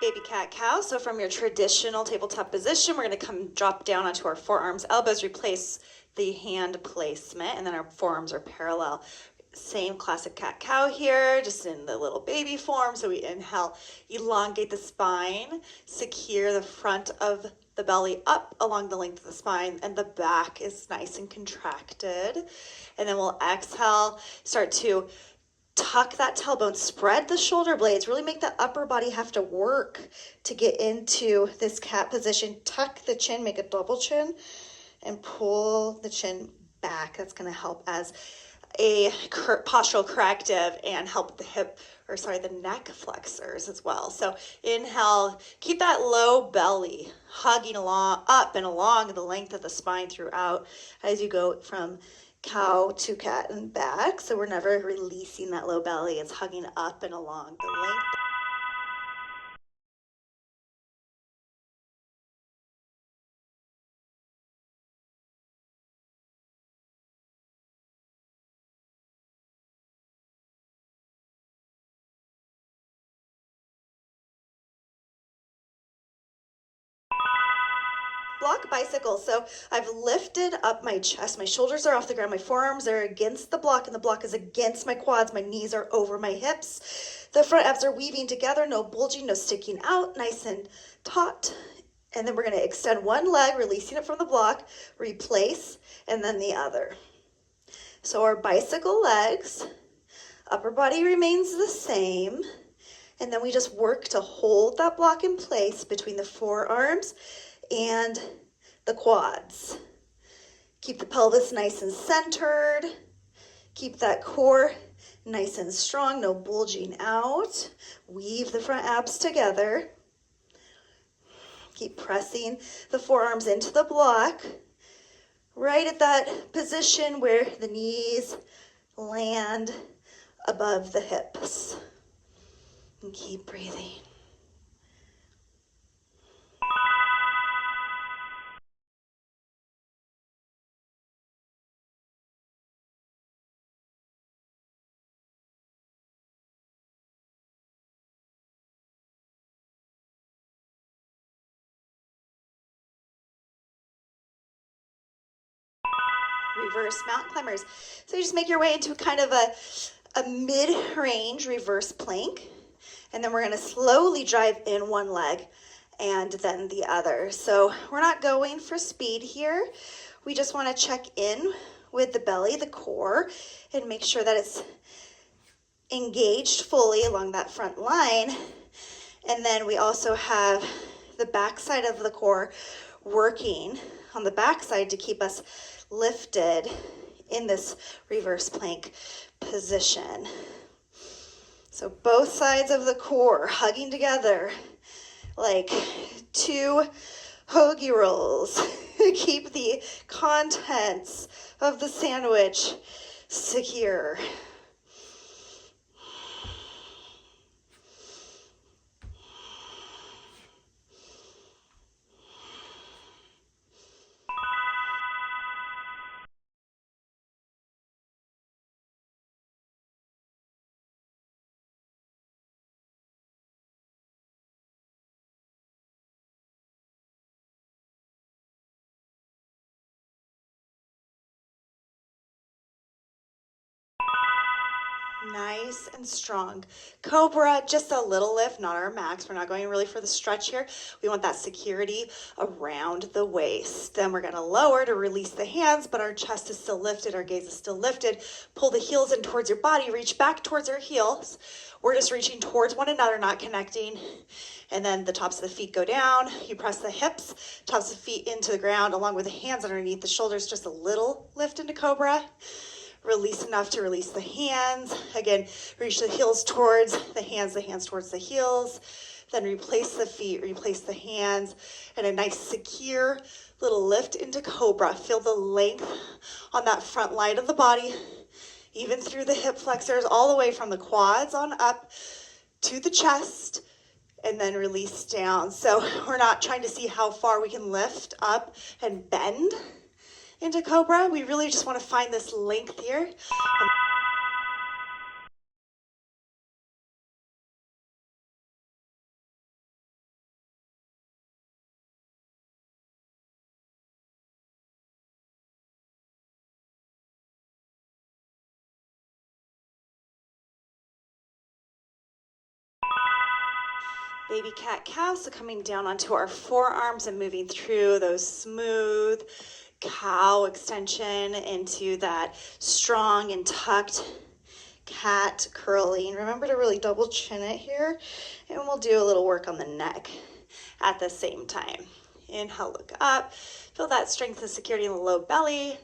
Baby cat cow. So from your traditional tabletop position, we're going to come drop down onto our forearms, elbows, replace the hand placement, and then our forearms are parallel. Same classic cat cow here, just in the little baby form. So we inhale, elongate the spine, secure the front of the belly up along the length of the spine, and the back is nice and contracted. And then we'll exhale, start to tuck that tailbone, spread the shoulder blades, really make the upper body have to work to get into this cat position. Tuck the chin, make a double chin, and pull the chin back. That's going to help as a postural corrective and help the the neck flexors as well. So inhale, keep that low belly hugging along, up and along the length of the spine throughout as you go from cow to cat and back. So we're never releasing that low belly. It's hugging up and along the length. Block bicycle. So I've lifted up my chest. My shoulders are off the ground. My forearms are against the block, and the block is against my quads. My knees are over my hips. The front abs are weaving together. No bulging, no sticking out. Nice and taut. And then we're going to extend one leg, releasing it from the block, replace, and then the other. So our bicycle legs, upper body remains the same. And then we just work to hold that block in place between the forearms and the quads. Keep the pelvis nice and centered. Keep that core nice and strong, no bulging out. Weave the front abs together. Keep pressing the forearms into the block, right at that position where the knees land above the hips. And keep breathing. Reverse mountain climbers. So you just make your way into kind of a mid-range reverse plank. And then we're going to slowly drive in one leg and then the other. So we're not going for speed here. We just want to check in with the belly, the core, and make sure that it's engaged fully along that front line. And then we also have the back side of the core working on the back side to keep us lifted in this reverse plank position. So both sides of the core hugging together like two hoagie rolls. Keep the contents of the sandwich secure. Nice and strong. Cobra, just a little lift, not our max. We're not going really for the stretch here. We want that security around the waist. Then we're going to lower to release the hands, but our chest is still lifted. Our gaze is still lifted. Pull the heels in towards your body. Reach back towards our heels. We're just reaching towards one another, not connecting. And then the tops of the feet go down. You press the hips, tops of the feet into the ground, along with the hands underneath the shoulders. Just a little lift into Cobra. Release enough to release the hands. Again, reach the heels towards the hands towards the heels. Then replace the feet, replace the hands, and a nice secure little lift into Cobra. Feel the length on that front line of the body, even through the hip flexors, all the way from the quads on up to the chest, and then release down. So we're not trying to see how far we can lift up and bend into Cobra. We really just want to find this length here. baby cat-cow, so coming down onto our forearms and moving through those smooth cow extension into that strong and tucked cat curling. Remember to really double chin it here, and we'll do a little work on the neck at the same time. Inhale, look up, feel that strength and security in the low belly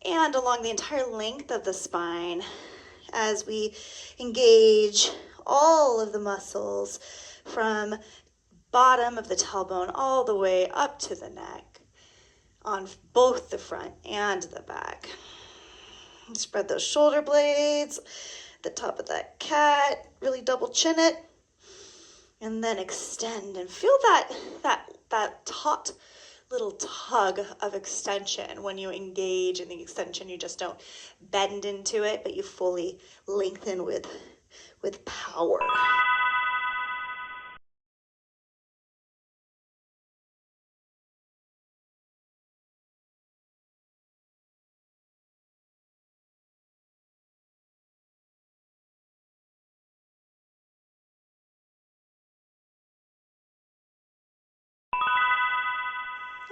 and along the entire length of the spine as we engage all of the muscles from bottom of the tailbone all the way up to the neck on both the front and the back. Spread those shoulder blades, the top of that cat, really double chin it, and then extend and feel that taut little tug of extension. When you engage in the extension, you just don't bend into it, but you fully lengthen with power.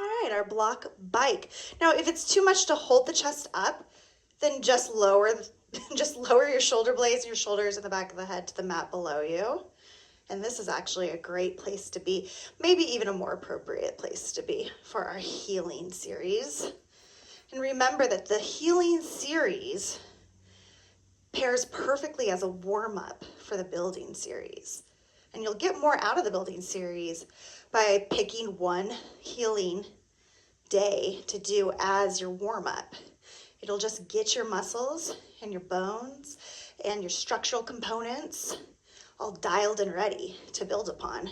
All right, our block bike. Now, if it's too much to hold the chest up, then just lower your shoulder blades and your shoulders in the back of the head to the mat below you. And this is actually a great place to be, maybe even a more appropriate place to be for our healing series. And remember that the healing series pairs perfectly as a warm-up for the building series. And you'll get more out of the building series by picking one healing day to do as your warm-up. It'll just get your muscles and your bones and your structural components all dialed and ready to build upon.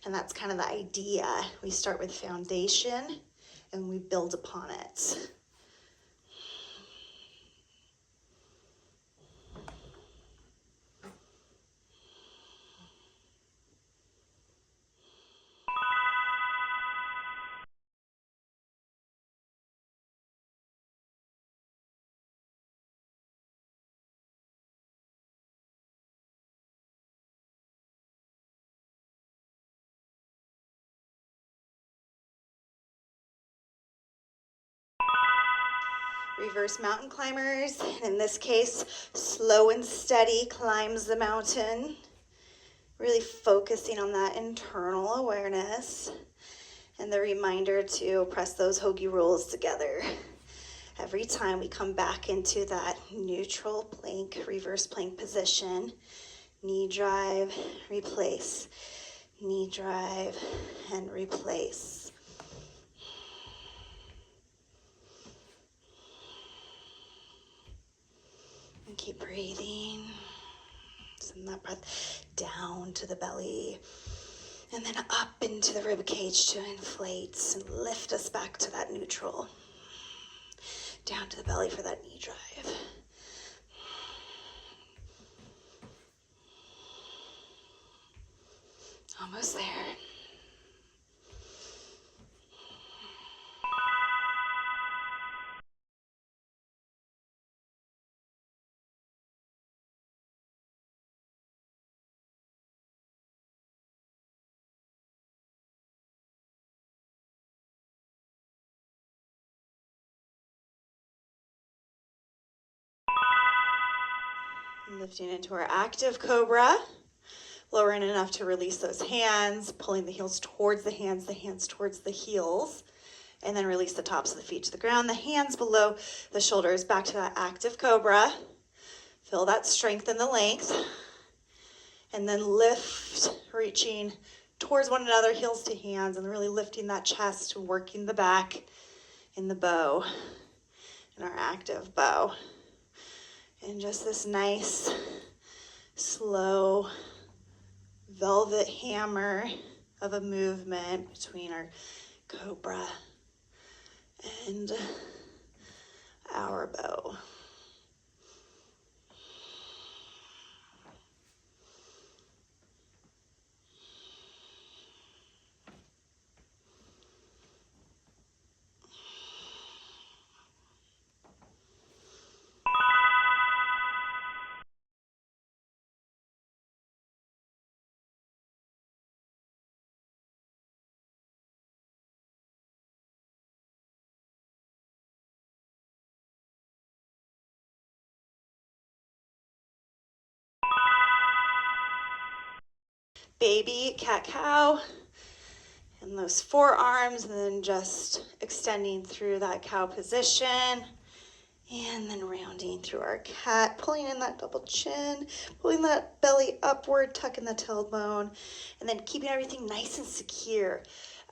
And that's kind of the idea. We start with foundation and we build upon it. Reverse mountain climbers, in this case, slow and steady climbs the mountain, really focusing on that internal awareness and the reminder to press those Hoagie rules together. Every time we come back into that neutral plank, reverse plank position, knee drive, replace, knee drive, and replace. And keep breathing. Send that breath down to the belly and then up into the rib cage to inflate and lift us back to that neutral. Down to the belly for that knee drive. Almost there. Lifting into our active cobra, lowering enough to release those hands, pulling the heels towards the hands towards the heels, and then release the tops of the feet to the ground, the hands below the shoulders, back to that active cobra. Feel that strength and the length, and then lift, reaching towards one another, heels to hands, and really lifting that chest, working the back in the bow, in our active bow. And just this nice, slow, velvet hammer of a movement between our cobra and our bow. baby cat-cow and those forearms, and then just extending through that cow position. And then rounding through our cat, pulling in that double chin, pulling that belly upward, tucking the tailbone, and then keeping everything nice and secure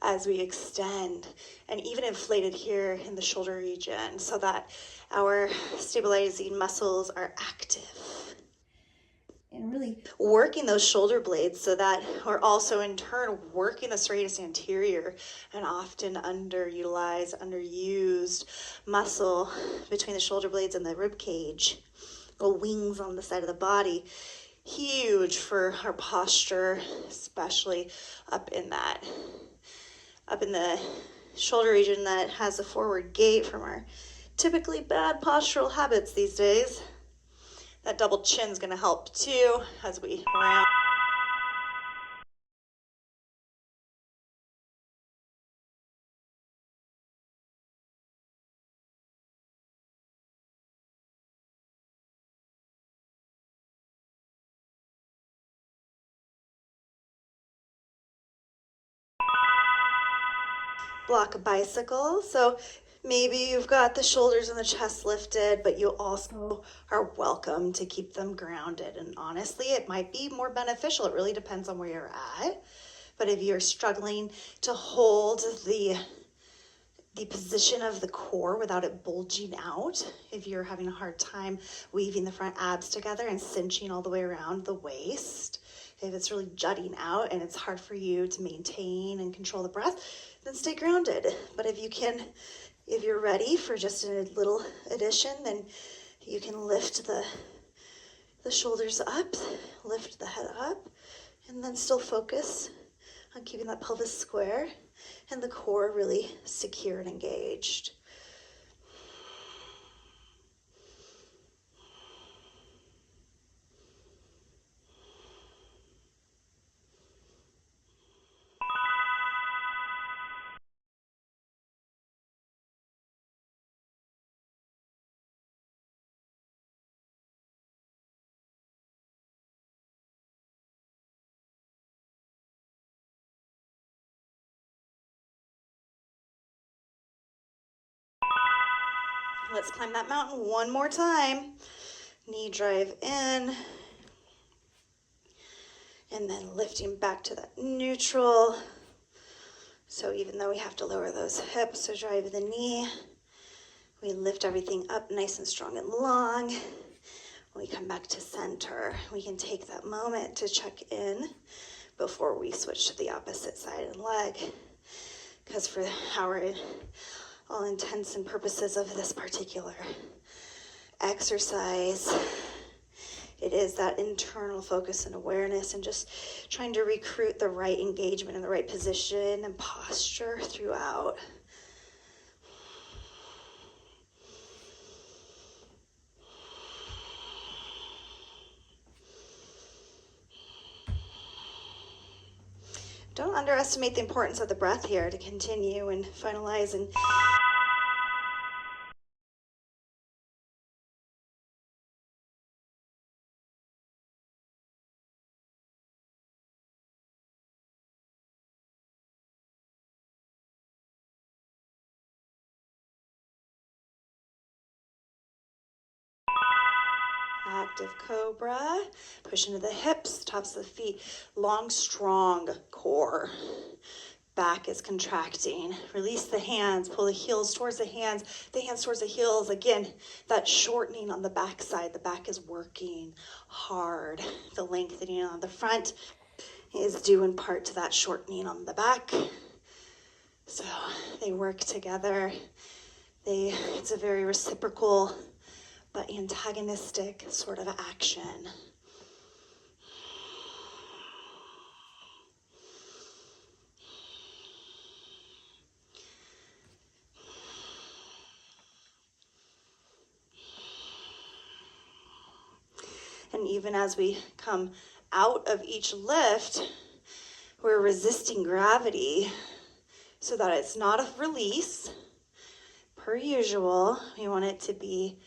as we extend, and even inflated here in the shoulder region so that our stabilizing muscles are active. And really working those shoulder blades so that we're also in turn working the serratus anterior, an often underutilized, underused muscle between the shoulder blades and the rib cage, the wings on the side of the body. Huge for our posture, especially up in the shoulder region that has a forward gait from our typically bad postural habits these days. That double chin's gonna help too as we round. Block a bicycle. So maybe you've got the shoulders and the chest lifted, but you also are welcome to keep them grounded. And honestly, it might be more beneficial. It really depends on where you're at. But if you're struggling to hold the position of the core without it bulging out, if you're having a hard time weaving the front abs together and cinching all the way around the waist, if it's really jutting out and it's hard for you to maintain and control the breath, then stay grounded. But if you're ready for just a little addition, then you can lift the shoulders up, lift the head up, and then still focus on keeping that pelvis square and the core really secure and engaged. Let's climb that mountain one more time. Knee drive in. And then lifting back to that neutral. So even though we have to lower those hips to drive the knee, we lift everything up nice and strong and long. When we come back to center, we can take that moment to check in before we switch to the opposite side and leg. Because for all intents and purposes of this particular exercise, it is that internal focus and awareness and just trying to recruit the right engagement in the right position and posture throughout. Don't underestimate the importance of the breath here to continue and finalize and active cobra. Push into the hips, tops of the feet. Long, strong core. Back is contracting. Release the hands, pull the heels towards the hands towards the heels. Again, that shortening on the back side. The back is working hard. The lengthening on the front is due in part to that shortening on the back. So they work together. It's a very reciprocal but antagonistic sort of action. And even as we come out of each lift, we're resisting gravity so that it's not a release. Per usual, we want it to be